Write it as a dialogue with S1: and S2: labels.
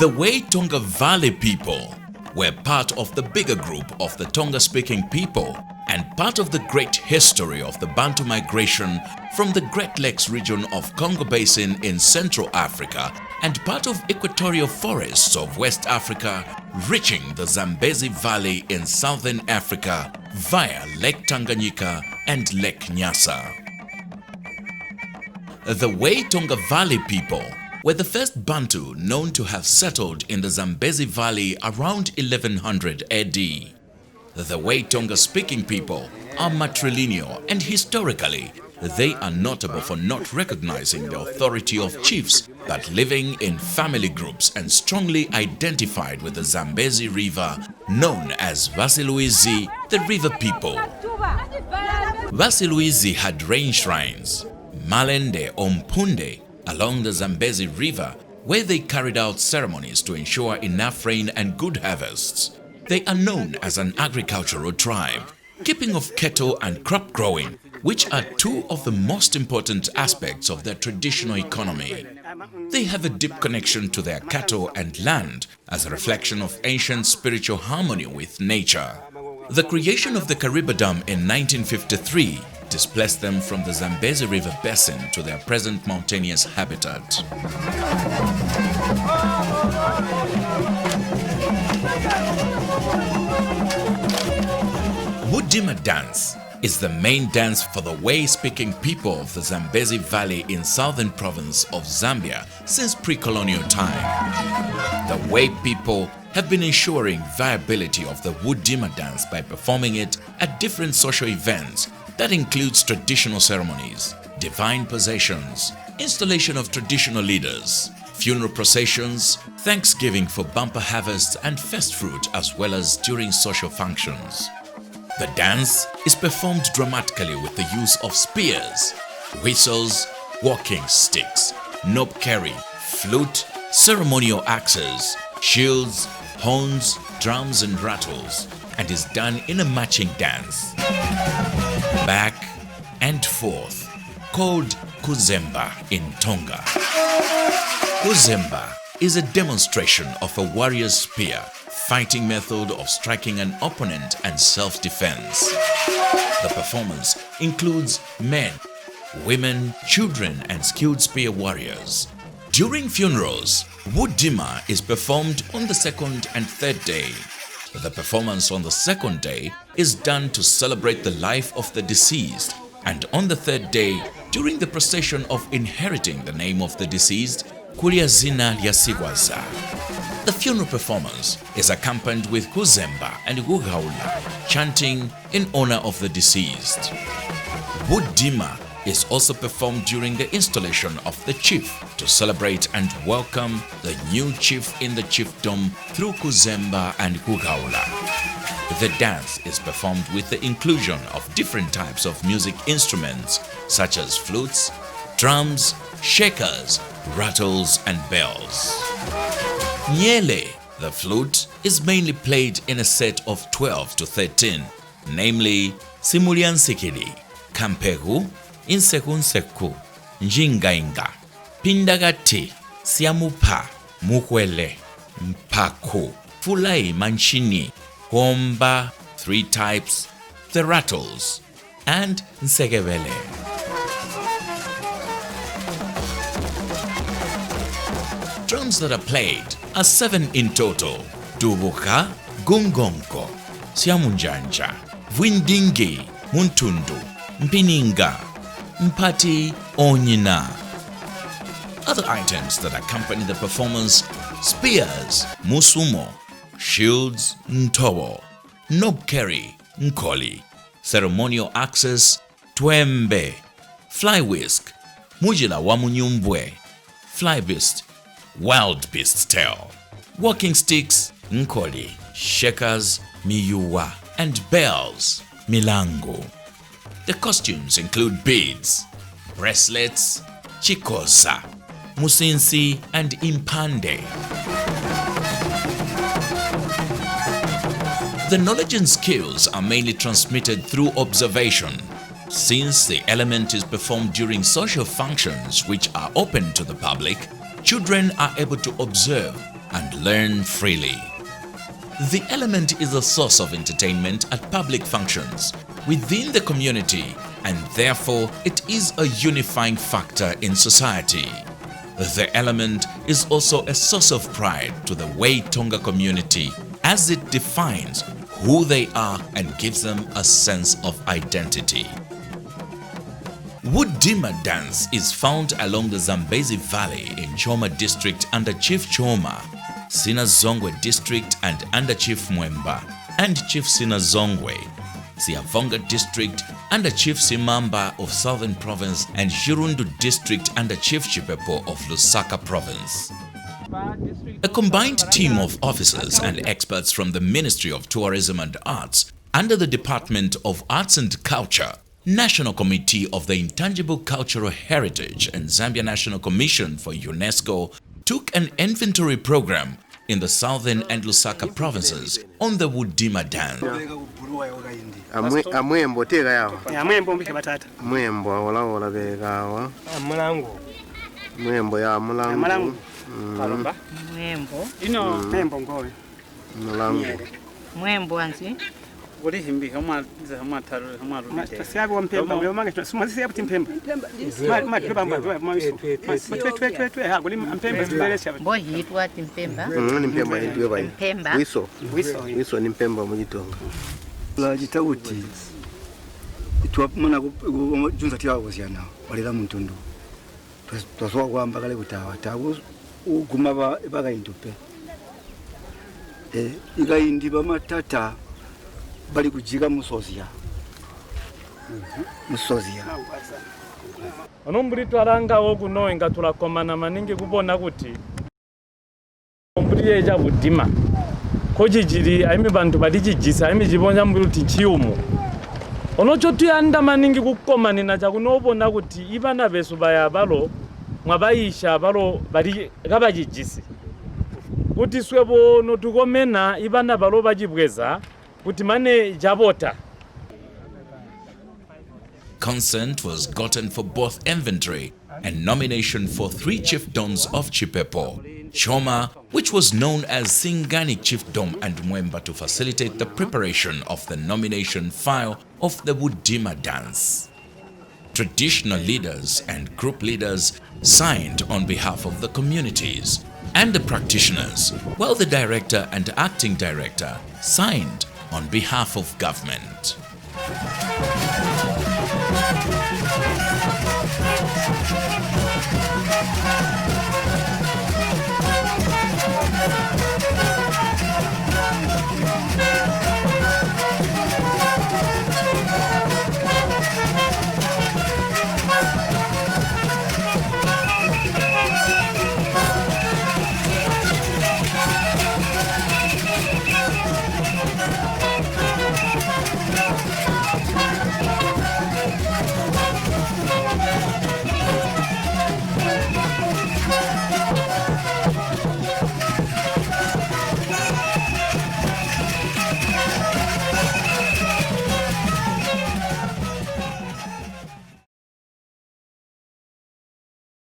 S1: The Way Tonga Valley people were part of the bigger group of the Tonga-speaking people and part of the great history of the Bantu migration from the Great Lakes region of Congo Basin in Central Africa and part of equatorial forests of West Africa, reaching the Zambezi Valley in Southern Africa via Lake Tanganyika and Lake Nyasa. The Way Tonga Valley people were the first Bantu known to have settled in the Zambezi Valley around 1100 AD. The Way Tonga-speaking people are matrilineal, and historically, they are notable for not recognizing the authority of chiefs but living in family groups and strongly identified with the Zambezi River, known as Vasiluizi, the river people. Vasiluizi had rain shrines, Malende or Mpunde, along the Zambezi River, where they carried out ceremonies to ensure enough rain and good harvests. They are known as an agricultural tribe, keeping of cattle and crop growing, which are two of the most important aspects of their traditional economy. They have a deep connection to their cattle and land as a reflection of ancient spiritual harmony with nature. The creation of the Kariba Dam in 1953 displaced them from the Zambezi River basin to their present mountainous habitat. Woodima dance is the main dance for the Way-speaking people of the Zambezi Valley in southern province of Zambia since pre-colonial time. The Way people have been ensuring viability of the Woodima dance by performing it at different social events that includes traditional ceremonies, divine possessions, installation of traditional leaders, funeral processions, thanksgiving for bumper harvests and first fruit, as well as during social functions. The dance is performed dramatically with the use of spears, whistles, walking sticks, knobkerrie, flute, ceremonial axes, shields, horns, drums and rattles, and is done in a marching dance. Back and forth, called Kuzemba in Tonga. Kuzemba is a demonstration of a warrior's spear, fighting method of striking an opponent and self-defense. The performance includes men, women, children, and skilled spear warriors. During funerals, Woodima is performed on the second and third day. The performance on the second day is done to celebrate the life of the deceased, and on the third day, during the procession of inheriting the name of the deceased, Kuliazina Lyasigwaza. The funeral performance is accompanied with Kuzemba and Gugaula, chanting in honor of the deceased. Woodima is also performed during the installation of the chief to celebrate and welcome the new chief in the chiefdom through Kuzemba and Gugaula. The dance is performed with the inclusion of different types of music instruments such as flutes, drums, shakers, rattles and bells. Nyele, the flute, is mainly played in a set of 12 to 13, namely Simuliansikili, Kampegu, Insekunseku, Njingainga, Pindagati, Siamupa, Mukwele, Mpaku, Fulai Manchini, Komba, 3 types, the rattles, and Nsegevele. Drums that are played are 7 in total: Dubuka, Gungongo, Siamunjanja, Vwindingi, Muntundu, Mpininga, Mpati, Onyina. Other items that accompany the performance: spears, Musumo, shields, Ntowo, knobkerrie, Nkoli, ceremonial axes, Twembe, fly whisk, Mujila Wamunyumbwe, fly beast, wild beast's tail, walking sticks, Nkoli, shakers, Miyuwa, and bells, Milango. The costumes include beads, bracelets, chikosa, musinsi, and impande. The knowledge and skills are mainly transmitted through observation. Since the element is performed during social functions which are open to the public, children are able to observe and learn freely. The element is a source of entertainment at public functions within the community, and therefore it is a unifying factor in society. The element is also a source of pride to the Wai Tonga community as it defines who they are and gives them a sense of identity. Woodima dance is found along the Zambezi Valley in Choma district under Chief Choma, Sinazongwe district and under Chief Mwemba and Chief Sinazongwe, Siavonga district under Chief Simamba of Southern Province and Shirundu district under Chief Chipepo of Lusaka Province. A combined team of officers and experts from the Ministry of Tourism and Arts under the Department of Arts and Culture, National Committee of the Intangible Cultural Heritage and Zambia National Commission for UNESCO took an inventory program in the Southern and Lusaka provinces on the Woodima dance.
S2: Amwembo tega yawa. Amwembo mbike batata. Amwembo wala begawa. Amulango. Mwembo ya amulango. Amulango. Kalomba. Mwembo. Ino mwembo ngowe. Amulango. Mwembo anzi. Uri himbi hama taru hama rudi. Tasiabi wa mpemba leo mange tunasumazisi hapo timpemba. Ma tubamba maiso. Twe ha guli mpemba mbelesha. Boy hitwa timpemba. Ni mpemba hitwa bai. Mpemba. Wiso ni mpemba mujitonga. La jitauti. Itwa mwana junza tiwa wosiana. Walira muntundu. Twasowa kwamba kale kutawa. Tabu uguma baga indupe. Igaindi bamatata bali kujiga musozia. Musozia.
S3: Onomburi twaranga oguno enga turakomana maningi kubona kuti omburi eja Woodima kojijiri aime bantu badijijisa aime jibonya mburuti chiyumu onocho tuyanda maningi kukomani na chakunobona kuti ibana besu baya balo mwabayisha balo bali kabajijisi kuti swebo no tukomena ibana balo bajibweza kuti mane jabota.
S1: Consent was gotten for both inventory and nomination for 3 chiefdoms of Chipepo, Choma, which was known as Singani Chiefdom, and Mwemba to facilitate the preparation of the nomination file of the Woodima dance. Traditional leaders and group leaders signed on behalf of the communities and the practitioners, while the director and acting director signed on behalf of government.